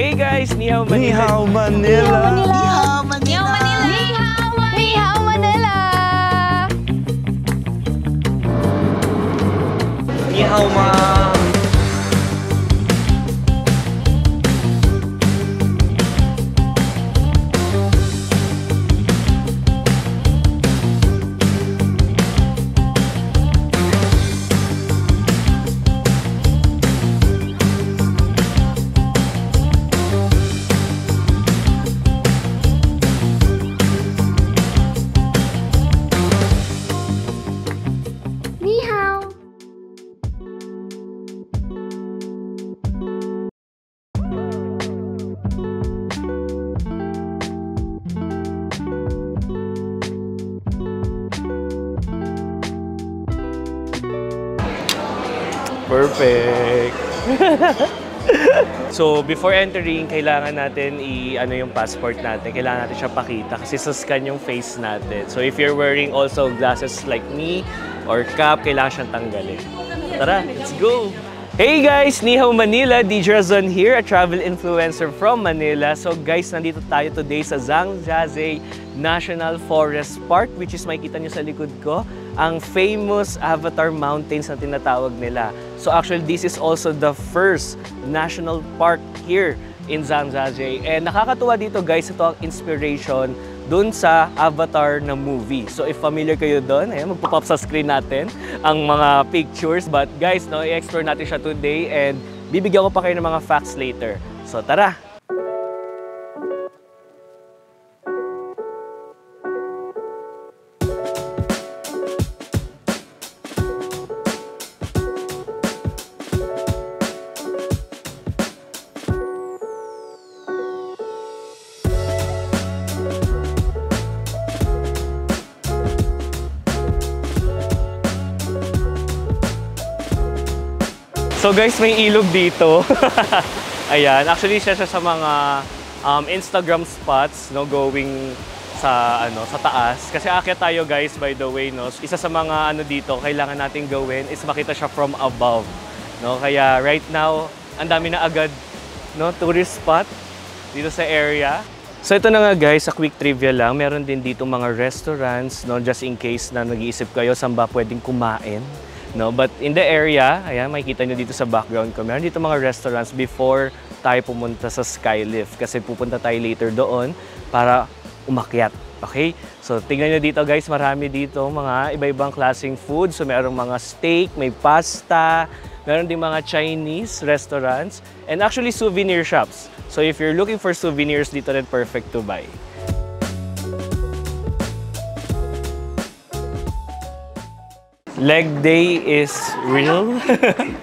Hey guys, Ni Hao Ni Manila. Hao Manila. Ni Hao Manila. Ni Hao Manila. Ni Hao Ma. Perfect. So, before entering, kailangan natin ano yung passport natin. Kailangan natin siya pakita kasi scan yung face natin. So, if you're wearing also glasses like me or cap, kailangan siyang tanggalin. Tara, let's go! Hey guys! Ni Hao Manila, DJ Razon here, a travel influencer from Manila. So guys, nandito tayo today sa Zhangjiajie National Forest Park, which is makikita nyo sa likod ko, ang famous Avatar Mountains na tinatawag nila. So actually, this is also the first national park here in Zhangjiajie. And nakakatuwa dito guys, ito ang inspiration dun sa Avatar na movie. So if familiar kayo dun, ayan, magpo-pop sa screen natin ang mga pictures. But guys, no, i-explore natin siya today and bibigyan ko pa kayo ng mga facts later. So tara! So guys, may ilog dito. Ayan, actually siya sa mga Instagram spots, no, going sa sa taas. Kasi aakyat tayo guys, by the way, no. Isa sa mga dito kailangan nating gawin is makita siya from above, no. Kaya right now, ang dami na agad, no, tourist spot dito sa area. So ito na nga guys, sa quick trivia lang, meron din dito mga restaurants, no, just in case na nag-iisip kayo saan ba pwedeng kumain. No, but in the area, ayan, makikita nyo dito sa background ko, meron dito mga restaurants before tayo pumunta sa Skylift kasi pupunta tayo later doon para umakyat. Okay? So tingnan nyo dito guys, marami dito mga iba-ibang klaseng food. So merong mga steak, may pasta, meron din mga Chinese restaurants, and actually souvenir shops. So if you're looking for souvenirs, dito rin perfect to buy. Leg day is real.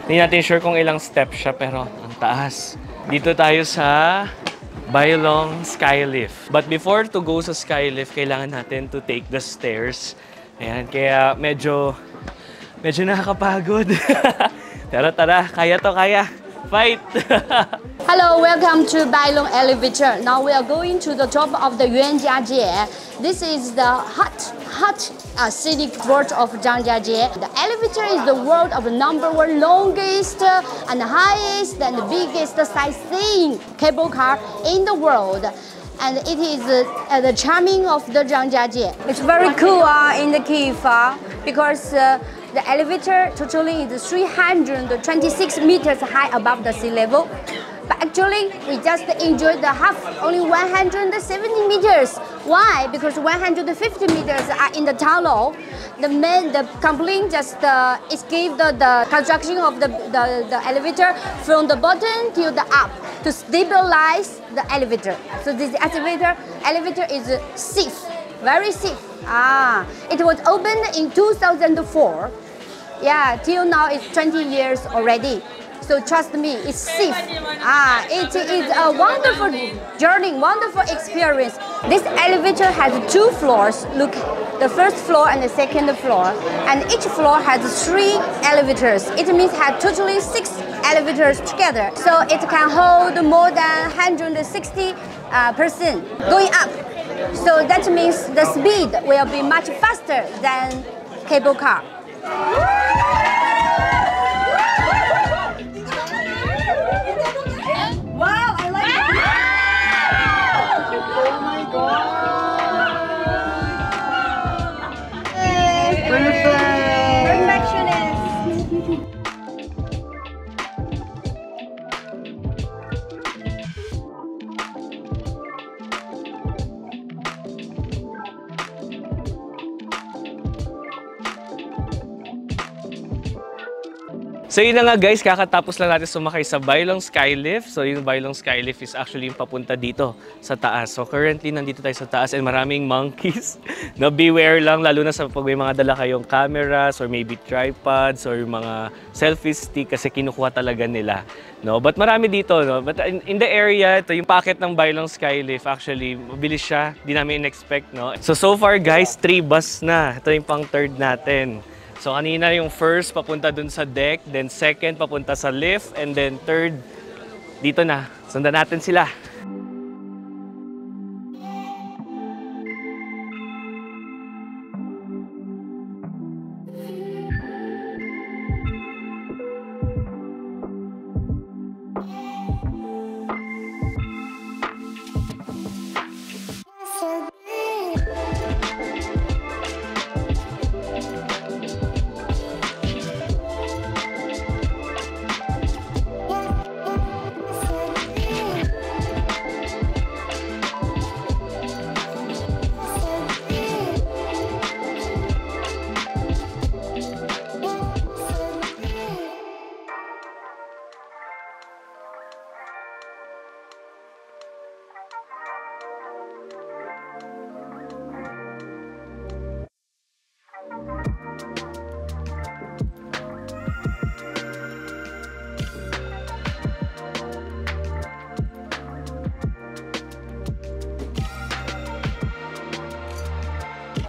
Hindi natin sure kung ilang steps siya, pero ang taas. Dito tayo sa Bailong Skylift. But before to go sa Skylift, kailangan natin to take the stairs. Ayan, kaya medyo nakakapagod. Pero tara, kaya to, kaya. Fight! Hello, welcome to Bailong Elevator. Now we are going to the top of the Yuanjiajie. This is the hot scenic world of Zhangjiajie. The elevator is the world of the #1 longest and highest and biggest sightseeing cable car in the world. And it is the charming of the Zhangjiajie. It's very cool in the cave because the elevator totally is 326 meters high above the sea level. But actually, we just enjoyed the half, only 170 meters. Why? Because 150 meters are in the tunnel. The company just escaped the construction of the elevator from the bottom to the up to stabilize the elevator. So this elevator is safe, very safe. It was opened in 2004. Yeah, till now it's 20 years already. So trust me, it's safe. It is a wonderful journey, wonderful experience. This elevator has 2 floors. Look, the first floor and the second floor. And each floor has 3 elevators. It means it has totally 6 elevators together. So it can hold more than 160 person going up. So that means the speed will be much faster than cable car. Wow, I like it. So yun na nga guys, kakatapos lang natin sumakay sa Bailong Skylift. So yung Bailong Skylift is actually yung papunta dito sa taas. So currently nandito tayo sa taas and maraming monkeys. No, beware lang lalo na sa pag may mga dala kayong cameras or maybe tripods or mga selfie stick kasi kinukuha talaga nila. No, but marami dito, no. But in the area, ito yung packet ng Bailong Skylift. Actually, mabilis siya. Di namin in-expect, no. So far guys, 3 bus na. Ito yung pang third natin. So kanina yung first papunta dun sa deck, then second papunta sa lift, and then third dito na. Sundan natin sila.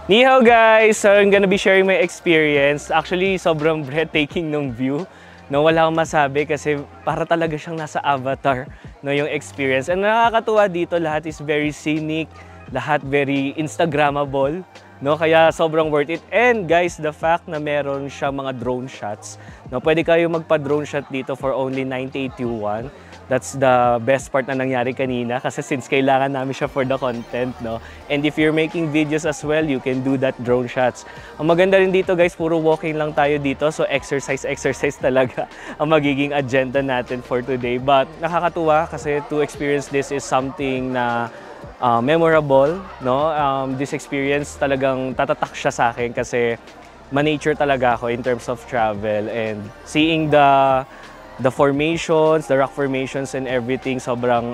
Ni hao guys! So I'm gonna be sharing my experience. Actually, sobrang breathtaking ng view. No, wala akong masabi kasi para talaga siyang nasa Avatar, no, yung experience. And nakakatuwa dito, lahat is very scenic, lahat very Instagrammable, no, kaya sobrang worth it. And guys, the fact na meron siya mga drone shots, no, pwede kayo magpa-drone shot dito for only 98 yuan. That's the best part na nangyari kanina kasi since kailangan namin siya for the content, no? And if you're making videos as well, you can do that drone shots. Ang maganda rin dito guys, puro walking lang tayo dito. So exercise talaga ang magiging agenda natin for today. But nakakatuwa kasi to experience this is something na memorable, no? This experience talagang tatatak siya sa akin kasi ma-nature talaga ako in terms of travel and seeing the formations, the rock formations and everything, sobrang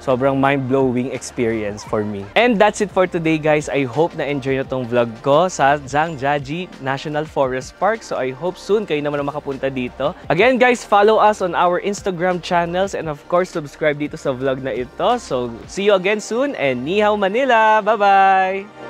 sobrang mind-blowing experience for me. And that's it for today guys. I hope na enjoy nyo tong vlog ko sa Zhangjiajie National Forest Park. So I hope soon kayo naman makapunta dito. Again guys, follow us on our Instagram channels and of course subscribe dito sa vlog na ito. So see you again soon and Ni hao Manila! Bye-bye!